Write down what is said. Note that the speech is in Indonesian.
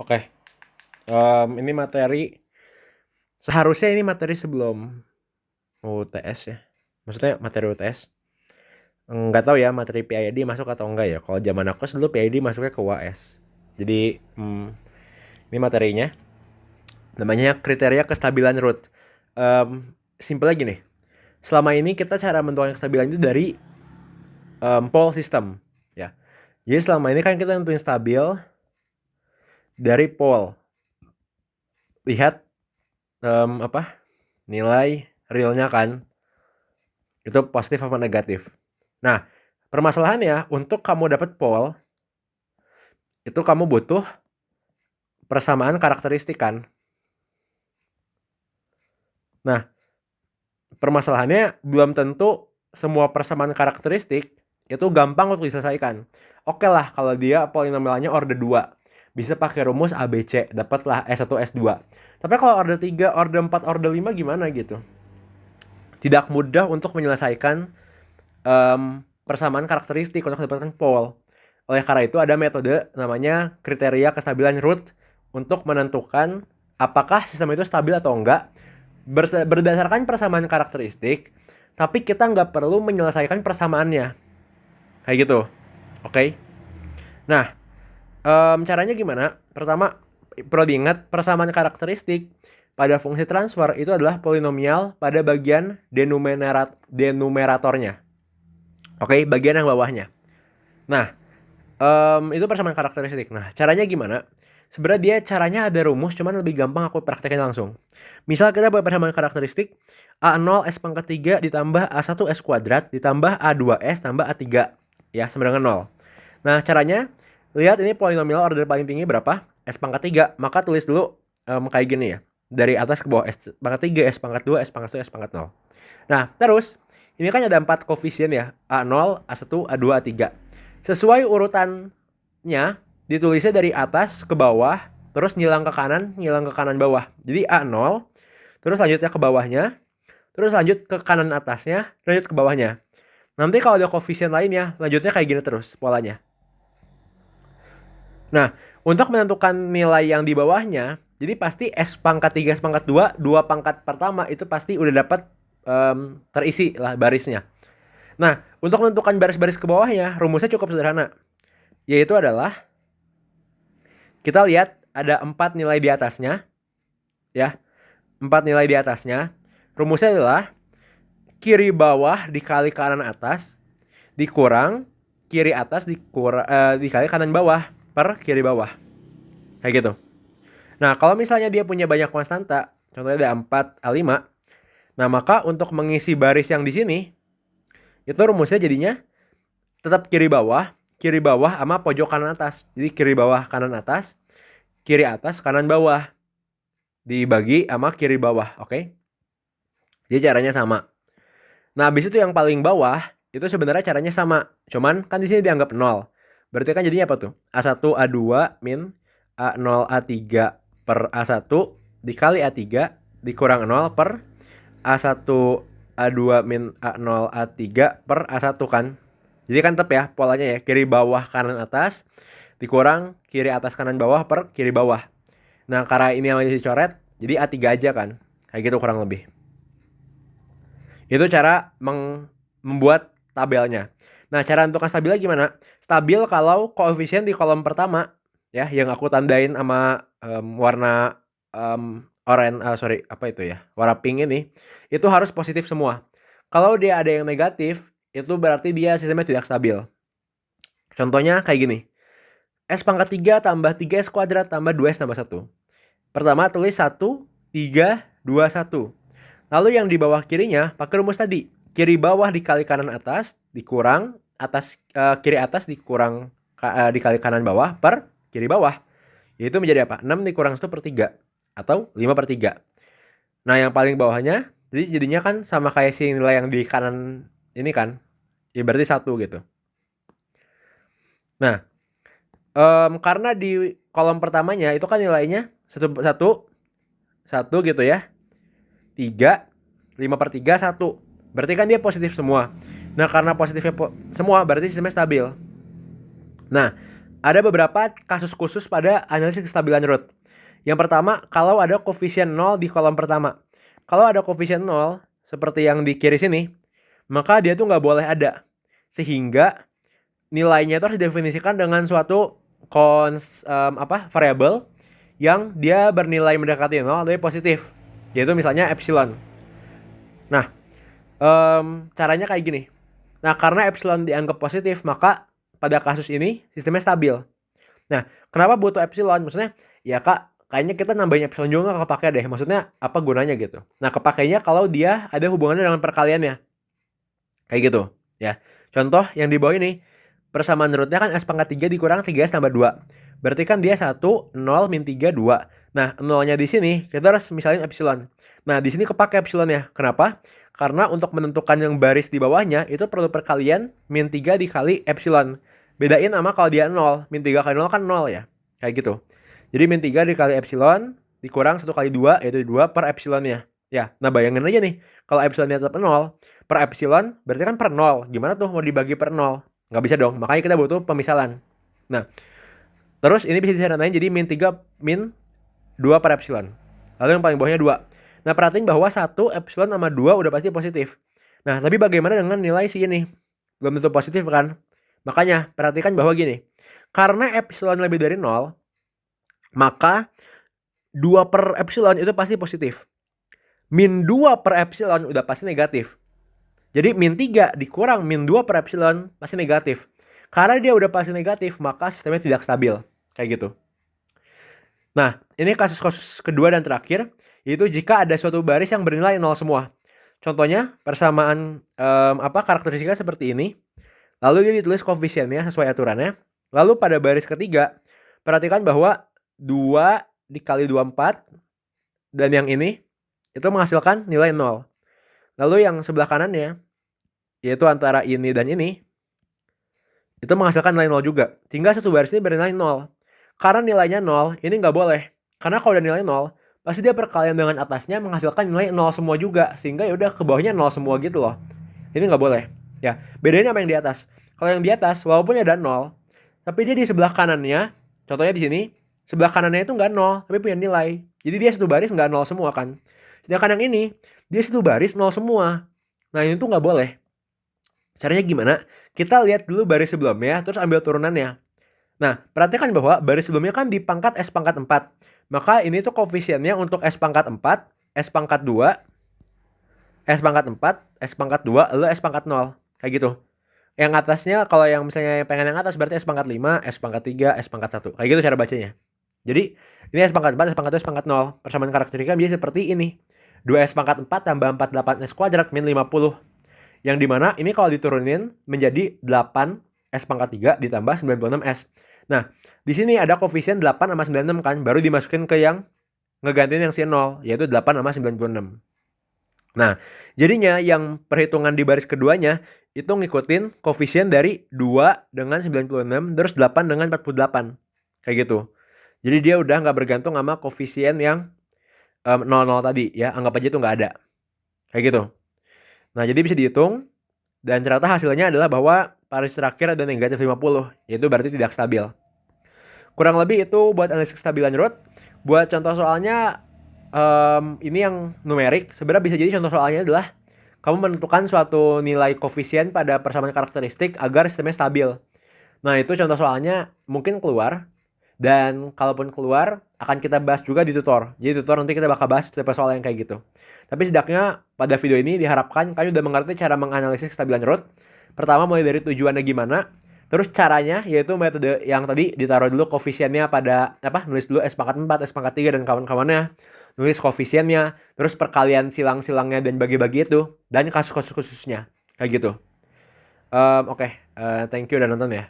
Oke, ini materi seharusnya ini materi sebelum UTS ya. Maksudnya materi UTS. Nggak tahu ya materi PID masuk atau enggak ya. Kalau zaman aku dulu PID masuknya ke UAS. Jadi ini materinya namanya kriteria kestabilan root. Simpelnya gini. Selama ini kita cara menentukan kestabilan itu dari pole system ya. Jadi selama ini kan kita nentuin stabil dari pole. Lihat nilai realnya kan itu positif apa negatif. Nah, permasalahannya untuk kamu dapat pole itu kamu butuh persamaan karakteristik kan. Nah, permasalahannya belum tentu semua persamaan karakteristik itu gampang untuk diselesaikan. Oke lah kalau dia polinomialnya order 2 bisa pakai rumus ABC dapatlah S1 S2. Tapi kalau order 3, order 4, order 5 gimana gitu? Tidak mudah untuk menyelesaikan persamaan karakteristik untuk mendapatkan pole. Oleh karena itu ada metode namanya kriteria kestabilan root untuk menentukan apakah sistem itu stabil atau enggak berdasarkan persamaan karakteristik, tapi kita nggak perlu menyelesaikan persamaannya. Kayak gitu. Oke? Okay? Nah, caranya gimana? Pertama, perlu diingat persamaan karakteristik pada fungsi transfer itu adalah polinomial pada bagian denumeratornya. Oke, bagian yang bawahnya. Nah, itu persamaan karakteristik. Nah, caranya gimana? Sebenarnya dia caranya ada rumus, cuman lebih gampang aku praktekin langsung. Misal kita buat persamaan karakteristik A0 S pangkat 3 ditambah A1 S kuadrat ditambah A2 S tambah A3 ya sama dengan 0. Nah, caranya lihat ini polinomial order paling tinggi berapa? S pangkat 3. Maka tulis dulu kayak gini ya. Dari atas ke bawah S pangkat 3, S pangkat 2, S pangkat 1, S pangkat 0. Nah, terus ini kan ada 4 koefisien ya. A0, A1, A2, A3. Sesuai urutannya ditulisnya dari atas ke bawah, terus nyilang ke kanan bawah. Jadi A0, terus lanjutnya ke bawahnya, terus lanjut ke kanan atasnya, lanjut ke bawahnya. Nanti kalau ada koefisien lainnya, lanjutnya kayak gini terus polanya. Nah, untuk menentukan nilai yang di bawahnya, jadi pasti S pangkat 3, S pangkat 2, 2 pangkat pertama itu pasti udah dapat terisi lah barisnya. Nah, untuk menentukan baris-baris ke bawahnya, rumusnya cukup sederhana. Yaitu adalah, kita lihat ada 4 nilai di atasnya. Ya, 4 nilai di atasnya. Rumusnya adalah kiri bawah dikali kanan atas, dikurang kiri atas dikali kanan bawah per kiri bawah. Kayak gitu. Nah, kalau misalnya dia punya banyak konstanta, contohnya ada 4, A5, nah maka untuk mengisi baris yang di sini, itu rumusnya jadinya tetap kiri bawah sama pojok kanan atas. Jadi kiri bawah kanan atas kanan bawah. Dibagi sama kiri bawah, oke? Jadi caranya sama. Nah, habis itu yang paling bawah, itu sebenarnya caranya sama. Cuman kan di sini dianggap 0. Berarti kan jadinya apa tuh? A1, A2 min A0, A3 per A1 dikali A3 dikurang 0 per A1, A2 min A0, A3 per A1 kan. Jadi kan tetap ya polanya ya. Kiri bawah kanan atas dikurang kiri atas kanan bawah per kiri bawah. Nah, karena ini yang dicoret, jadi A3 aja kan. Kayak gitu kurang lebih. Itu cara membuat tabelnya. Nah, cara untuk stabilnya gimana? Stabil kalau koefisien di kolom pertama ya yang aku tandain sama warna apa itu ya? Warna pink ini itu harus positif semua. Kalau dia ada yang negatif, itu berarti dia sistemnya tidak stabil. Contohnya kayak gini. S pangkat 3 tambah 3S kuadrat tambah 2S tambah 1. Pertama tulis 1, 3, 2, 1. Lalu yang di bawah kirinya pakai rumus tadi. Kiri bawah dikali kanan atas dikurang kiri atas dikurang dikali kanan bawah per kiri bawah. Yaitu menjadi apa? 6 dikurang 1 per 3 atau 5 per 3. Nah, yang paling bawahnya jadi jadinya kan sama kayak si nilai yang di kanan ini kan. Ya berarti 1 gitu. Nah, karena di kolom pertamanya itu kan nilainya 1 gitu ya. 3, 5 per 3, 1. Berarti kan dia positif semua. Nah, karena positifnya semua berarti sistemnya stabil. Nah, Ada beberapa kasus khusus pada analisis kestabilan root. Yang pertama, kalau ada koefisien 0 di kolom pertama. Kalau ada koefisien 0, seperti yang di kiri sini, maka dia tuh nggak boleh ada. Sehingga nilainya itu harus didefinisikan dengan suatu variabel yang dia bernilai mendekati 0 tapi positif, yaitu misalnya epsilon. Nah, caranya kayak gini. Nah, karena epsilon dianggap positif, maka pada kasus ini sistemnya stabil. Nah, kenapa butuh epsilon? Maksudnya, ya Kak, kayaknya kita nambahin epsilon juga nggak kepake deh. Maksudnya, apa gunanya gitu? Nah, kepakainya kalau dia ada hubungannya dengan perkaliannya. Kayak gitu, ya. Contoh yang di bawah ini, persamaan rootnya kan S pangkat 3 dikurang 3S tambah 2. Berarti kan dia 1, 0, min 3, 2. Nah, 0-nya di sini, kita harus misalin epsilon. Nah, di sini kepake epsilonnya. Kenapa? Karena untuk menentukan yang baris di bawahnya, itu perlu perkalian min 3 dikali epsilon. Bedain sama kalau dia 0. Min 3 kali 0 kan 0 ya. Kayak gitu. Jadi min 3 dikali epsilon, dikurang 1 kali 2, yaitu 2 per epsilonnya. Ya, nah bayangin aja nih. Kalau epsilonnya tetap 0, per epsilon berarti kan per 0. Gimana tuh mau dibagi per 0? Nggak bisa dong. Makanya kita butuh pemisalan. Nah, terus ini bisa disederhanain jadi min 3 min 2 per epsilon. Lalu yang paling bawahnya 2. Nah, perhatiin bahwa 1 epsilon sama 2 udah pasti positif. Nah, tapi bagaimana dengan nilai si ini? Belum tentu positif kan? Makanya, perhatikan bahwa gini. Karena epsilon lebih dari 0, maka 2 per epsilon itu pasti positif. Min 2 per epsilon udah pasti negatif. Jadi min 3 dikurang min 2 per epsilon pasti negatif. Karena dia udah pasti negatif, maka sistemnya tidak stabil. Kayak gitu. Nah, ini kasus-kasus kedua dan terakhir, yaitu jika ada suatu baris yang bernilai 0 semua. Contohnya, persamaan karakteristiknya seperti ini. Lalu dia ditulis koefisiennya sesuai aturannya. Lalu pada baris ketiga, perhatikan bahwa 2 dikali 24, dan yang ini, itu menghasilkan nilai 0. Lalu yang sebelah kanannya, yaitu antara ini dan ini, itu menghasilkan nilai 0 juga. Sehingga satu baris ini bernilai 0. Karena nilainya 0, ini nggak boleh. Karena kalau udah nilai 0, pasti dia perkalian dengan atasnya menghasilkan nilai 0 semua juga. Sehingga ya udah ke bawahnya 0 semua gitu loh. Ini nggak boleh. Ya, bedain apa yang di atas. Kalau yang di atas, walaupun ada 0, tapi dia di sebelah kanannya, contohnya di sini, sebelah kanannya itu nggak 0, tapi punya nilai. Jadi dia satu baris nggak 0 semua kan. Sedangkan yang ini, dia satu baris 0 semua. Nah, ini tuh nggak boleh. Caranya gimana? Kita lihat dulu baris sebelumnya, terus ambil turunannya. Nah, perhatikan bahwa baris sebelumnya kan di pangkat S pangkat 4. Maka ini tuh koefisiennya untuk S pangkat 4, S pangkat 2, S pangkat 4, S pangkat 2, lalu S pangkat 0. Kayak gitu. Yang atasnya, kalau yang misalnya pengen yang atas, berarti S pangkat 5, S pangkat 3, S pangkat 1. Kayak gitu cara bacanya. Jadi, ini S pangkat 4, S pangkat 2, S pangkat 0. Persamaan karakteristika bisa seperti ini. 2S pangkat 4 tambah 48S kuadrat min 50. Yang dimana ini kalau diturunin menjadi 8S pangkat 3 ditambah 96S. Nah, di sini ada koefisien 8 sama 96 kan, baru dimasukin ke yang ngegantiin yang si 0, yaitu 8 sama 96. Nah, jadinya yang perhitungan di baris keduanya itu ngikutin koefisien dari 2 dengan 96 terus 8 dengan 48. Kayak gitu. Jadi dia udah nggak bergantung sama koefisien yang 00 tadi ya, anggap aja itu nggak ada. Kayak gitu. Nah, jadi bisa dihitung dan ternyata hasilnya adalah bahwa baris terakhir ada negatif 50, yaitu berarti tidak stabil. Kurang lebih itu buat analisis kestabilan root. Buat contoh soalnya, ini yang numerik. Sebenarnya bisa jadi contoh soalnya adalah kamu menentukan suatu nilai koefisien pada persamaan karakteristik agar sistemnya stabil. Nah, itu contoh soalnya mungkin keluar. Dan kalaupun keluar, akan kita bahas juga di tutor. Jadi tutor nanti kita bakal bahas tipe soal yang kayak gitu. Tapi setidaknya pada video ini diharapkan kalian udah mengerti cara menganalisis kestabilan root. Pertama mulai dari tujuannya gimana. Terus caranya yaitu metode yang tadi ditaruh dulu koefisiennya pada nulis dulu S pangkat 4, S pangkat 3 dan kawan-kawannya. Nulis koefisiennya, terus perkalian silang-silangnya dan bagi-bagi itu. Dan kasus-kasus khususnya. Kayak gitu. Oke, thank you udah nonton ya.